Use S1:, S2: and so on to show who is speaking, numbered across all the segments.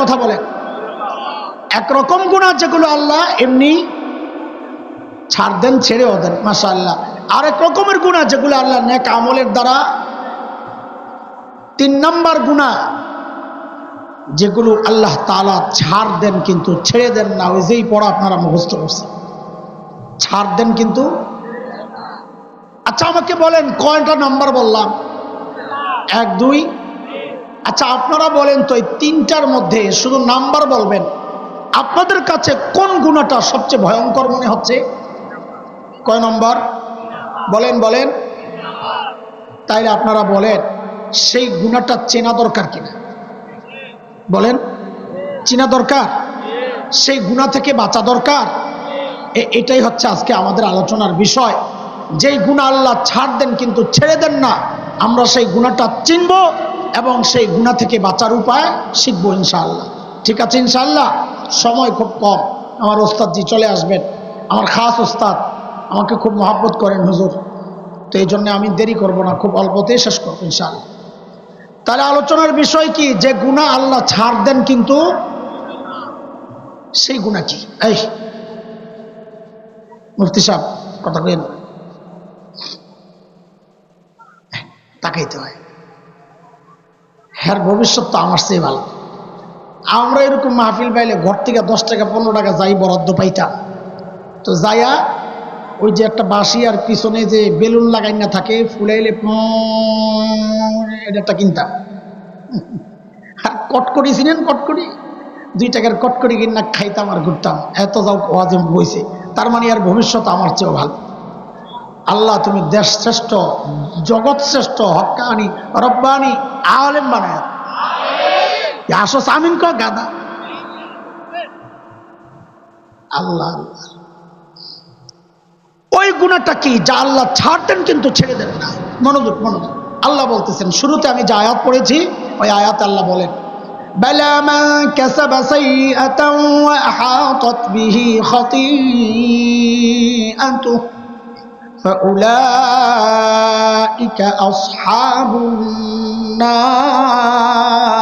S1: কথা বলেন? একরকম গুনাহ যেগুলো আল্লাহ এমনি ছাড় দেন, ছেড়েও দেন, মাশাআল্লাহ। আরেক রকমের গুনাহ যেগুলো আল্লাহ নেক আমলের দ্বারা, 3 নাম্বার গুনাহ যেগুলো আল্লাহ তাআলা ছাড় দেন কিন্তু ছেড়ে দেন না। ওই যেই পড়া আপনারা মুখস্থ করছেন, ছাড় দেন কিন্তু। আচ্ছা আমাকে বলেন কয়টা নাম্বার বললাম? 1 2। আচ্ছা আপনারা বলেন তো এই 3টার মধ্যে শুধু নাম্বার বলবেন, আপনাদের কাছে কোন গুনাহটা সবচেয়ে ভয়ঙ্কর মনে হচ্ছে? কয় নম্বর বলেন? বলেন। তাইলে আপনারা বলেন সেই গুনাহটা চেনা দরকার কিনা? বলেন, চেনা দরকার? সেই গুনাহ থেকে বাঁচা দরকার? এটাই হচ্ছে আজকে আমাদের আলোচনার বিষয়। যেই গুনাহ আল্লাহ ছাড় দেন কিন্তু ছেড়ে দেন না, আমরা সেই গুনাহটা চিনব এবং সেই গুনাহ থেকে বাঁচার উপায় শিখবো ইনশাআল্লাহ। ঠিক আছে ইনশাআল্লাহ? সময় খুব কম, আমার ওস্তাদজি চলে আসবেন, আমার খাস ওস্তাদ, আমাকে খুব মহব্বত করেন হুজুর, তো এই জন্য আমি দেরি করব না, খুব অল্পতেই শেষ করবো ইনশাআল্লাহ। তাহলে আলোচনার বিষয় কি? যে গুনাহ আল্লাহ ছাড় দেন কিন্তু সেই গুনাহ কি? এই মুফতি সাহেব কথা কইেন, তাকাইতে হয়, হ্যাঁ ভবিষ্যৎ তো আমার চেয়ে ভালো। আমরা এরকম মাহফিল পাইলে ঘর থেকে 10 টাকা 15 টাকা যাই বরাদ্দ পাইতাম, তো যাইয়া ওই যে একটা বাঁশি আর পিছনে যে বেলুন লাগাই না থাকে ফুলাইলে এটা কিনতাম। আর কটকরি ছিলেন, কটকরি 2 টাকার কটকরি কিনা খাইতাম আর ঘুরতাম, এত যাও ওয়াজ বইছে। তার মানে আর ভবিষ্যৎ আমার চেয়েও ভালো। আল্লাহ তুমি দেশ শ্রেষ্ঠ, জগৎ শ্রেষ্ঠ, হক্কানি রব্বানি আলেম বানায়। আসো আমিন ক গাদা। আল্লাহ ওই গুনাহটা কি যা আল্লাহ ছাড় দেন কিন্তু ছেড়ে দেন না? মনোযোগ মনোযোগ, আল্লাহ বলতেছেন, শুরুতে আমি যে আয়াত পড়েছি ওই আয়াত আল্লাহ বলেন, বালা মান কাসাবা সাইয়্যাতান ওয়া আহাতাত বিহি খাতিআতুহু ফাউলাইকা আসহাবুন নার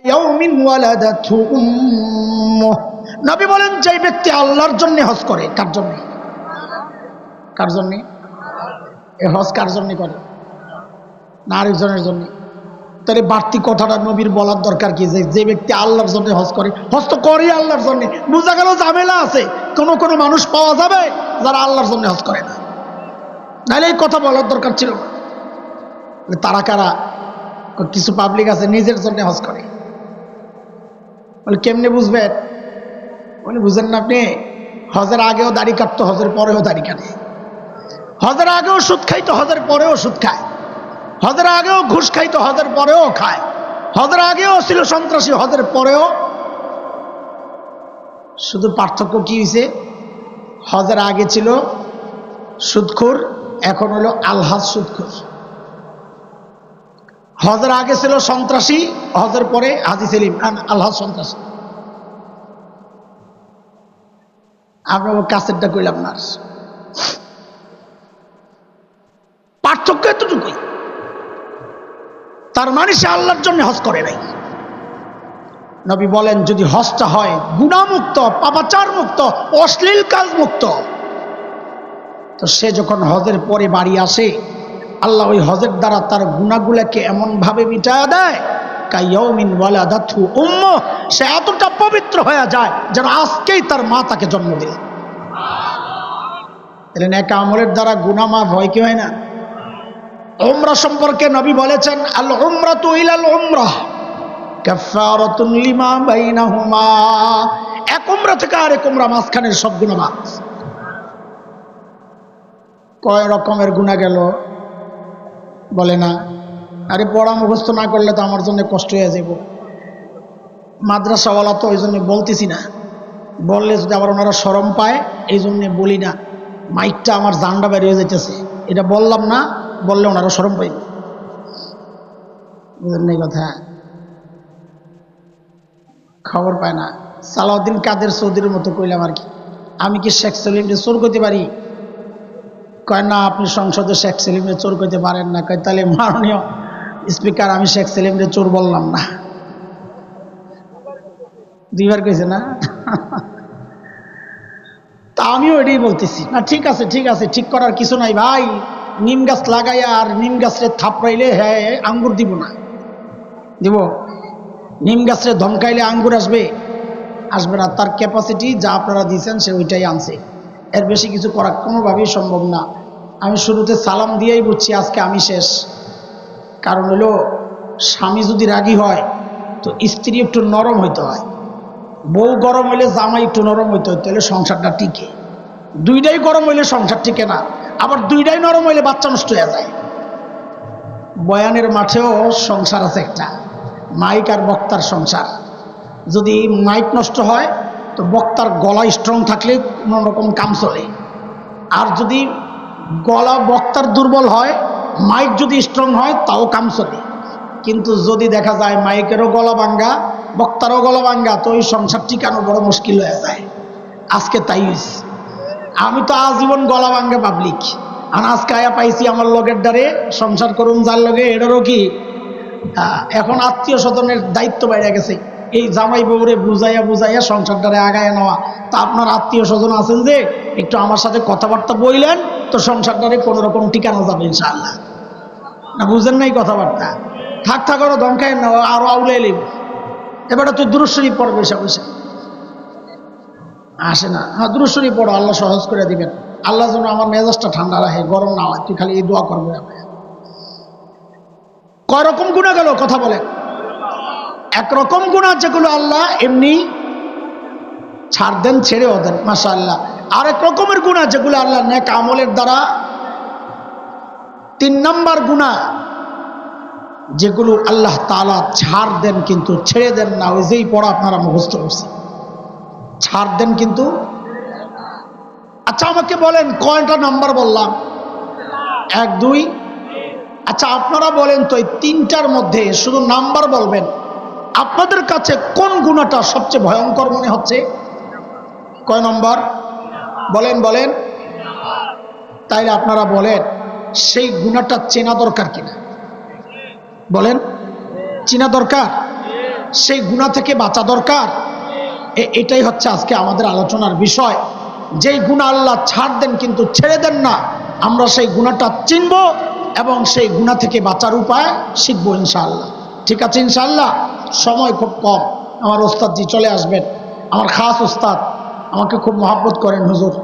S1: ইয়াউমিন ওয়ালাদাতহু উম্মুহু। নবী বলেন যে ব্যক্তি আল্লাহর জন্য হজ করে, কার জন্য? কার জন্য? এই হজ কার জন্য করে? না আরেকজনের জন্য? তাহলে বাড়তি কথাটা নবীর বলার দরকার কি? যে ব্যক্তি আল্লাহর জন্য হজ করে, হজ তো করে আল্লাহর জন্য। বোঝা গেল ঝামেলা আছে, কোনো মানুষ পাওয়া যাবে যারা আল্লাহর জন্য হজ করে না, নাহলে এই কথা বলার দরকার ছিল না। তারা কারা? কিছু পাবলিক আছে নিজের জন্য হজ করে। বলে কেমনে বুঝবেন? বলে বুঝেন না আপনি? হজের আগেও দাড়ি কাটতো, হজের পরেও দাড়ি কাটে। হজের আগেও সুদ খাইতো, হজের পরেও সুদ খায়। হজের আগেও ঘুষ খাইতো, হজের পরেও খায়। হজের আগেও ছিল সন্ত্রাসী, হজের পরেও। শুধু পার্থক্য কি হয়েছে? হজের আগে ছিল সুদখোর, এখন হলো আলহাজ সুদখোর। হজের আগে ছিল সন্ত্রাসী, হজের পরে হাজি সেলিম আলহাজ সন্ত্রাসী। আমরা কাছেরটা কইলাম না, পার্থক্য এতটুকুই। তার মানে সে আল্লাহর জন্য হজ করে নাই। নবী বলেন যদি হজটা হয় গুনাহমুক্ত, পাপাচার মুক্ত, অশ্লীল কাজ মুক্ত, তো সে যখন হজের পরে বাড়ি আসে, আল্লাহ ওই হজের দ্বারা তার গুনাহগুলোকে এমন ভাবে মিটায়া দেয়, কায়াউমিন ওয়ালাদাতহু উম্মুহু, সে এতটা পবিত্র হয়ে যায় যেন আজকেই তার মা তাকে জন্ম দিল। তাহলে নেক আমলের দ্বারা গুনাহ মাফ হয় কি হয় না? উমরা সম্পর্কে নবী বলেছেন, আল উমরাতু ইলাল উমরাহ কাফারাতুন লিমা বাইনাহুমা। এক উমরা থেকে আরেক উমরা মাঝখানের সব গুনাহ মাফ। কয় রকমের গুনাহ গেল বলে না? আরে পড়া মুখস্থ না করলে তো আমার জন্য কষ্ট হয়ে যাব। মাদ্রাসাওয়ালা তো ওই জন্য বলতেছি না, বললে যদি আবার ওনারা শরম পায় এই জন্য বলি না। মাইকটা আমার জানডা বেরিয়ে যাইতেছে, এটা বললাম না, বললে ওনারা শরম পাইবে। বুঝলেন এই কথা? খবর পায় না। সালাউদ্দিন কাদের চৌধুরীর মতো কইলাম আর কি। আমি কি শেখ সেলিমকে চোর করতে পারি? কয় না, আপনি সংসদে শেখ সেলিমকে চোর করতে পারেন না। কয় তাহলে মাননীয় স্পিকার, আমি শেখ সেলিমকে চোর বললাম না। দুইবার কইছে না? তা আমিও এটাই বলতেছি না, ঠিক আছে ঠিক আছে, ঠিক করার কিছু নাই ভাই। নিম গাছ লাগাইয়া আর নিম গাছের থাপড়াইলে হ্যাঁ আঙ্গুর দিব না, দিব? নিম গাছের ধমকাইলে আঙ্গুর আসবে? আসবে না। তার ক্যাপাসিটি যা আপনারা দিয়েছেন সে ওইটাই আনছে, এর বেশি কিছু করা কোনোভাবেই সম্ভব না। আমি শুরুতে সালাম দিয়েই বুঝছি আজকে আমি শেষ। কারণ হলো স্বামী যদি রাগী হয় তো স্ত্রী একটু নরম হইতে হয়, বউ গরম হইলে জামাই একটু নরম হইতে হয়, তাহলে সংসারটা টিকে। দুইটাই গরম হইলে সংসার টিকে না, আবার দুইটাই নরম হইলে বাচ্চা নষ্ট হয়ে যায়। বয়ানের মাঠেও সংসার আছে একটা, মাইক আর বক্তার সংসার। যদি মাইক নষ্ট হয় তো বক্তার গলা স্ট্রং থাকলে কোনো রকম কাম চলে, আর যদি গলা বক্তার দুর্বল হয়, মাইক যদি স্ট্রং হয় তাও কাম চলে। কিন্তু যদি দেখা যায় মাইকেরও গলা ভাঙ্গা বক্তারও গলা ভাঙ্গা, তো ওই সংসার টিকানো বড় মুশকিল হয়ে যায়। আজকে তাই হয়েছে। আমি তো আজীবন গলা ভাঙ্গা পাবলিক, আর আজকে আয়া পাইছি আমার লগের দ্বারে সংসার করুন যার লগে, এটারও কি এখন আত্মীয় স্বজনের দায়িত্ব বেড়ে গেছে। এই জামাই বউরে বুঝাইয়া বুঝাইয়া সংসারটারে আগায় নেওয়া। তা আপনার আত্মীয় স্বজন আছেন যে একটু আমার সাথে কথাবার্তা বললেন তো সংসারটারে কোনো রকম টিকানো যাবে ইনশাআল্লাহ। না বুঝেন নাই কথাবার্তা? থাক থাক ওরা ধমকায় নেওয়া আরো আউলে লিব। এবারে তুই দুরূদ শরীফ পড় বসে বসে। আসে না? হ্যাঁ দুরূদ শরীফ পড়ো, আল্লাহ সহজ করে দিবেন। আল্লাহ যেন আমার মেজাজটা ঠান্ডা রাখে, গরম না হয়। তুই খালি এই দোয়া করবো। কয় রকম গুনাহ গেল কথা বলেন? একরকম গুনাহ যেগুলো আল্লাহ এমনি ছাড় দেন, ছেড়েও দেন, মাশাআল্লাহ। আরেক রকমের গুনাহ যেগুলো আল্লাহ নেক আমলের দ্বারা, 3 নাম্বার গুনাহ যেগুলো আল্লাহ তাআলা ছাড় দেন কিন্তু ছেড়ে দেন না। ওই যেই পড়া আপনারা মুখস্থ করছেন, ছাড় দেন কিন্তু। আচ্ছা আমাকে বলেন কয়টা নাম্বার বললাম? 1 2। আচ্ছা আপনারা বলেন তো এই 3টার মধ্যে শুধু নাম্বার বলবেন, আপনাদের কাছে কোন গুনাহটা সবচেয়ে ভয়ঙ্কর মনে হচ্ছে? কয় নম্বর বলেন বলেন? তাইলে আপনারা বলেন সেই গুনাহটা চেনা দরকার কিনা? বলেন চেনা দরকার? সেই গুনাহ থেকে বাঁচা দরকার? এটাই হচ্ছে আজকে আমাদের আলোচনার বিষয়। যেই গুনাহ আল্লাহ ছাড় দেন কিন্তু ছেড়ে দেন না, আমরা সেই গুনাহটা চিনব এবং সেই গুনাহ থেকে বাঁচার উপায় শিখবো ইনশাআল্লাহ। ঠিক আছে ইনশাআল্লাহ? সময় খুব কম, আমার ওস্তাদজি চলে আসবেন। আমার খাস ওস্তাদ, আমাকে খুব মহব্বত করেন হুজুর,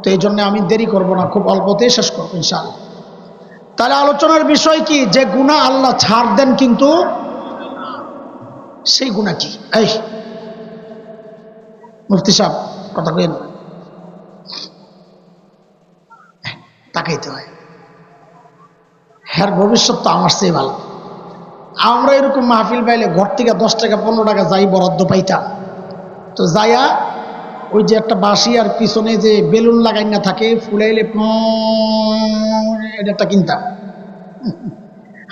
S1: তো এই জন্য আমি দেরি করব না, খুব অল্পতেই শেষ করবো ইনশাআল্লাহ। তাহলে আলোচনার বিষয় কি? যে গুনাহ আল্লাহ ছাড় দেন কিন্তু সেই গুনাহ কি? এই মুফতি সাহেব কথা কেন তাকাইতে হয়? হ্যাঁ ভবিষ্যৎ তো আমার চেয়ে ভালো। আমরা এরকম মাহফিল পাইলে ঘর থেকে 10 টাকা 15 টাকা যাই বরাদ্দ পাইতাম, তো যাইয়া ওই যে একটা বাঁশি আর পিছনে যে বেলুন লাগাই না থাকে ফুলাইলে এটা কিনতাম।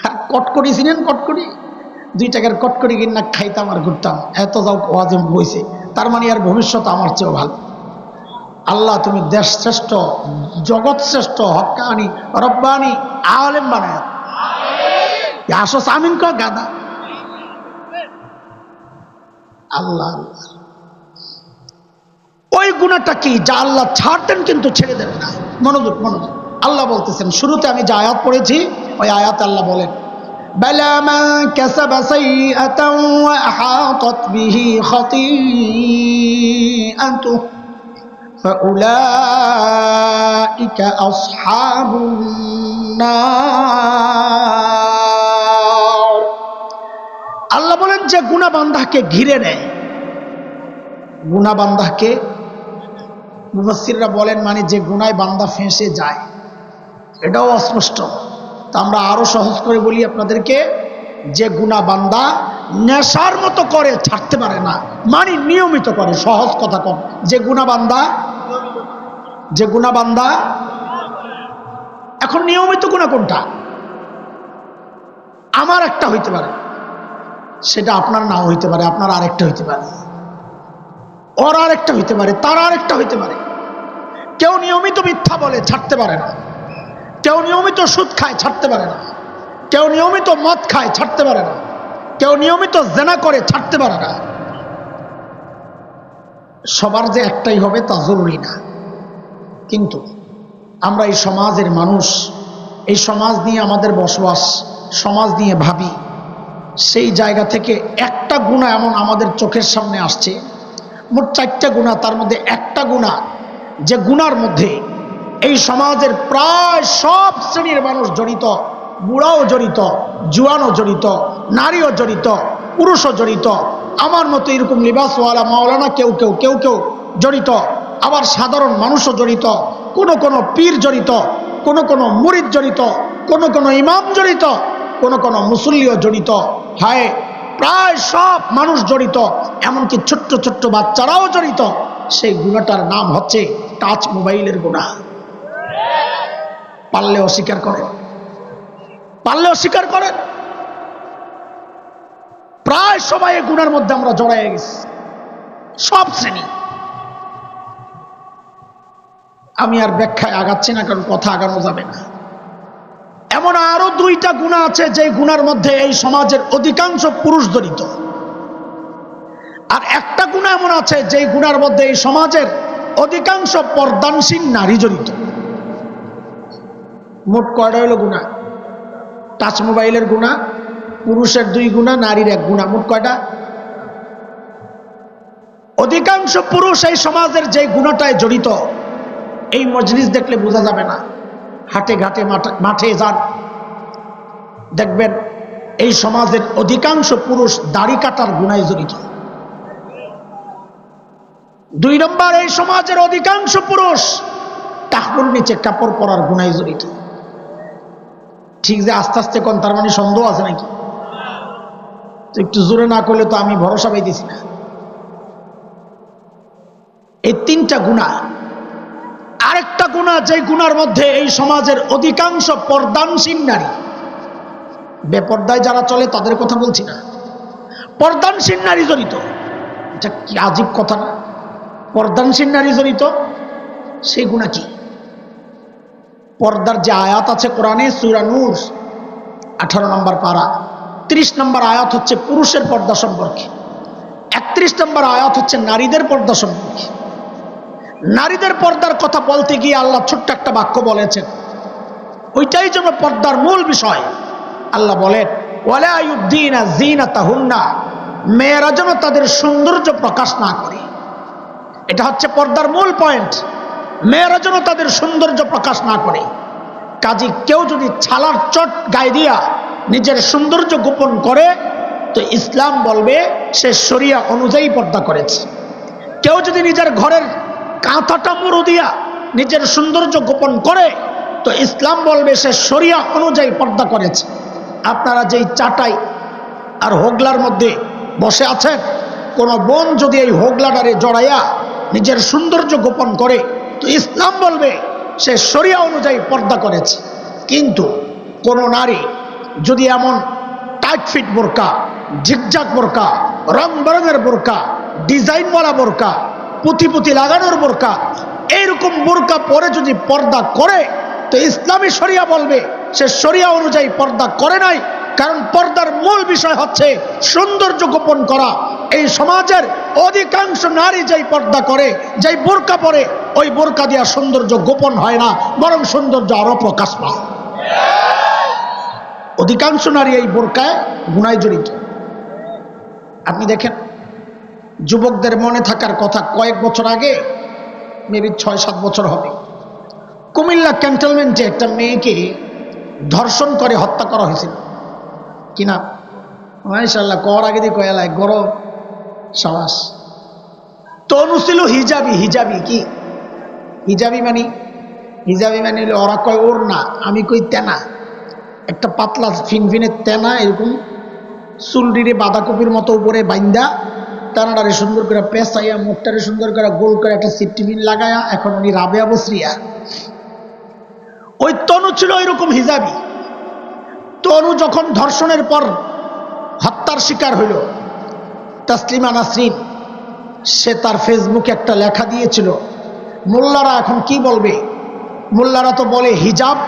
S1: আর কটকটি ছিলেন, কটকটি 2 টাকার কটকটি কিনা খাইতাম আর ঘুরতাম। এত যাও ওয়াজে বইছে, তার মানে আর ভবিষ্যৎ আমার চেয়েও ভালো। আল্লাহ তুমি দেশ শ্রেষ্ঠ, জগৎ শ্রেষ্ঠ, হক্কানি রব্বানি আলেম বানায়। আসো আমিন কর গাদা। আল্লাহ আল্লাহ। ওই গুনাহটা কি যা আল্লাহ ছাড়তেন কিন্তু ছেড়ে দেন না? মনোযোগ মনোযোগ। আল্লাহ বলতেছেন, শুরুতে আমি যে আয়াত পড়েছি ওই আয়াত আল্লাহ বলেন, বালা মান কাসাবা সাইয়্যাতান ওয়া আহাতাত বিহি খাতিআতুহু ফাউলাইকা আসহাবুন নার। আল্লাহ বলেন যে গুনাহ বান্দাকে ঘিরে নেয়, গুনাহ বান্দাকে, মুফাসসিররা বলেন মানে যে গুনায় বান্দা ফেঁসে যায়, এটাও অস্পষ্ট। তা আমরা আরো সহজ করে বলি আপনাদেরকে, যে গুনাহ বান্দা নেশার মতো করে ছাড়তে পারে না, মানে নিয়মিত করে। সহজ কথা কম, যে গুনাহ বান্দা, যে গুনাহ বান্দা। এখন নিয়মিত গুনাহ কোনটা? আমার একটা হইতে পারে, সেটা আপনার নাও হইতে পারে, আপনার আরেকটা হইতে পারে, ওর আরেকটা হইতে পারে, তার আরেকটা হইতে পারে। কেউ নিয়মিত মিথ্যা বলে ছাড়তে পারে না, কেউ নিয়মিত সুদ খায় ছাড়তে পারে না, কেউ নিয়মিত মদ খায় ছাড়তে পারে না, কেউ নিয়মিত জেনা করে ছাড়তে পারে না। সবার যে একটাই হবে তা জরুরি না, কিন্তু আমরা এই সমাজের মানুষ, এই সমাজ নিয়ে আমাদের বসবাস, সমাজ নিয়ে ভাবি, সেই জায়গা থেকে একটা গুনাহ এমন আমাদের চোখের সামনে আসছে, মোট 4টা গুনাহ, তার মধ্যে একটা গুনাহ যে গুনার মধ্যে এই সমাজের প্রায় সব শ্রেণীর মানুষ জড়িত, বুড়াও জড়িত, জুয়ানও জড়িত, নারীও জড়িত, পুরুষও জড়িত, আমার মতো এরকম লিবাসওয়ালা মাওলানা কেউ কেউ জড়িত, আবার সাধারণ মানুষও জড়িত, কোনো পীর জড়িত, কোনো মুরিদ জড়িত, কোনো ইমাম জড়িত, কোনো মুসল্লিও জড়িত, হায় প্রায় সব মানুষ জড়িত, এমনকি ছোট্ট ছোট্ট বাচ্চারাও জড়িত। সেই গুনাহটার নাম হচ্ছে টাচ মোবাইলের গুনাহ। পারলে অস্বীকার করেন, পারলে অস্বীকার করেন। প্রায় সবাই এই গুনার মধ্যে আমরা জড়াইয়া গেছি, সব শ্রেণী। আমি আর ব্যাখ্যায় আগাচ্ছি না, কারণ কথা আগানো যাবে না। এমন আরো 2টা গুনাহ আছে যে গুনার মধ্যে এই সমাজের অধিকাংশ পুরুষ জড়িত, আর একটা গুনাহ এমন আছে যে গুনার মধ্যে এই সমাজের অধিকাংশ পর্দানশীল নারী জড়িত। মোট কয়টা হলো গুনাহ? টাচ মোবাইলের গুনাহ, পুরুষের 2 গুনাহ, নারীর 1 গুনাহ, মোট কয়টা? অধিকাংশ পুরুষ এই সমাজের যে গুনাহটায় জড়িত, এই মজলিস দেখলে বোঝা যাবে না। হাটে ঘাটে মাঠে যান, দেখবেন এই সমাজের অধিকাংশ পুরুষ দাড়ি কাটার গুনায় জড়িত। 2 নম্বর, এই সমাজের অধিকাংশ পুরুষ টাকুর নিচে কাপড় পরার গুনায় জড়িত। ঠিক যে আস্তে আস্তে কোন, তার মানে সন্দেহ আছে নাকি? তো একটু জোরে না করলে তো আমি ভরসা পাইতেছি না। এই 3টা গুনাহ। আরেকটা গুনাহ, যে গুনার মধ্যে এই সমাজের অধিকাংশ পর্দানশীল নারী, বেপর্দায় যারা চলে তাদের কথা বলছি না, পর্দানশীল নারী জড়িত। এটা কি আজীব কথা না? পর্দানশীল নারী জড়িত, সেই গুনাহ কি? পর্দার যে আয়াত আছে কোরআনে, সূরা নূর 18 নম্বর পারা, 30 নম্বর আয়াত হচ্ছে পুরুষের পর্দা সম্পর্কে, 31 নম্বর আয়াত হচ্ছে নারীদের পর্দা সম্পর্কে। নারীদের পর্দার কথা বলতে গিয়ে আল্লাহ ছোট্ট একটা বাক্য বলেছেন, ওইটাই যেন পর্দার মূল বিষয়। আল্লাহ বলেন, ওয়ালা ইউবদিনা যিনাতাহুন্না, মেয়েরা যেন তাদের সৌন্দর্য প্রকাশ না করে। এটা হচ্ছে পর্দার মূল পয়েন্ট, মেয়েরা যেন তাদের সৌন্দর্য প্রকাশ না করে। কাজী কেউ যদি ছালার চট গায়ে দিয়া নিজের সৌন্দর্য গোপন করে, তো ইসলাম বলবে সে শরিয়া অনুযায়ী পর্দা করেছে। কেউ যদি নিজের ঘরের কাঁথাটা মুড়ো দিয়া নিজের সৌন্দর্য গোপন করে, তো ইসলাম বলবে সে শরিয়া অনুযায়ী পর্দা করেছে। আপনারা যেই চাটাই আর হোগলার মধ্যে বসে আছেন, কোন বোন যদি এই হোগলাটারে জড়াইয়া নিজের সৌন্দর্য গোপন করে, তো ইসলাম বলবে সে শরিয়া অনুযায়ী পর্দা করেছে। কিন্তু কোন নারী যদি এমন টাইট ফিট বোরকা, ঝিকঝাক বোরকা, রং বেরঙের বোরকা, ডিজাইনওয়ালা বোরকা, পুঁতি লাগানোর বোরকা, এইরকম বোরকা পরে যদি পর্দা করে, তো ইসলামী শরিয়া বলবে সে শরিয়া অনুযায়ী পর্দা করে নাই। কারণ পর্দার মূল বিষয় হচ্ছে সৌন্দর্য গোপন করা। এই সমাজের অধিকাংশ নারী যেই পর্দা করে, যেই বোরকা পরে, ওই বোরকা দিয়া সৌন্দর্য গোপন হয় না, বরং সৌন্দর্য আরো প্রকাশ পায়। অধিকাংশ নারী এই বোরকায় গুনায় জড়িত। আপনি দেখেন, যুবকদের মনে থাকার কথা, কয়েক বছর আগে, মেবি 6-7 বছর হবে, কুমিল্লা ক্যান্টনমেন্টে একটা মেয়েকে ধর্ষণ করে হত্যা করা হয়েছিল। কিনা মাশাআল্লাহ, কর আগে দিয়ে কয়ালায় গরম সাবাস। তনু ছিল হিজাবি। হিজাবি কি? হিজাবি মানে ওরা কয় ওর না, আমি কই তেনা, একটা পাতলা ফিনফিনের তেনা, এরকম চুলডিরে বাঁধাকপির মতো উপরে বাইন্দা, তেনাটারে সুন্দর করে পেঁচাইয়া, মুখটারে সুন্দর করে গোল করে একটা সিফটিফিন লাগায়া, এখন উনি রাবেয়া বসরিয়া। ওই তনু ছিল এরকম হিজাবি। তনু যখন ধর্ষণের পর হত্যার শিকার হইল, তাসলিমা নাসরিন, সে তার ফেসবুকে একটা লেখা দিয়েছিল। মোল্লারা এখন কি বলবে? মোল্লারা তো বলে হিজাব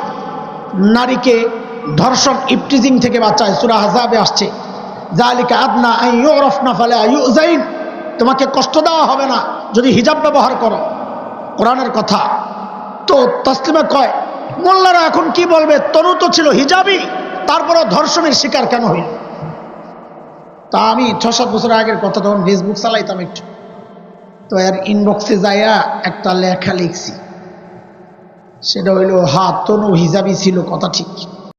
S1: নারীকে ধর্ষণ, ইফটিজিং থেকে বাঁচায়। সূরা আহজাবে আসছে, যালিকা আদনা আন ইউরাফনা ফালা ইউযাইন, তোমাকে কষ্ট দেওয়া হবে না, যদি হিজাব ব্যবহার করো, কোরআনের কথা। তো তাসলিমা কয়, মোল্লারা এখন কি বলবে, তনু তো ছিল হিজাবই, তারপরও ধর্ষণের শিকার কেন হইল? তা আমি 6-7 বছর আগের কথা, তখন ফেসবুক চালাইতাম একটু, তো এর ইনবক্সে যাইয়া একটা লেখা লিখছি, সেটা হইল, হ্যাঁ তনু হিজাবই ছিল, কথা ঠিক।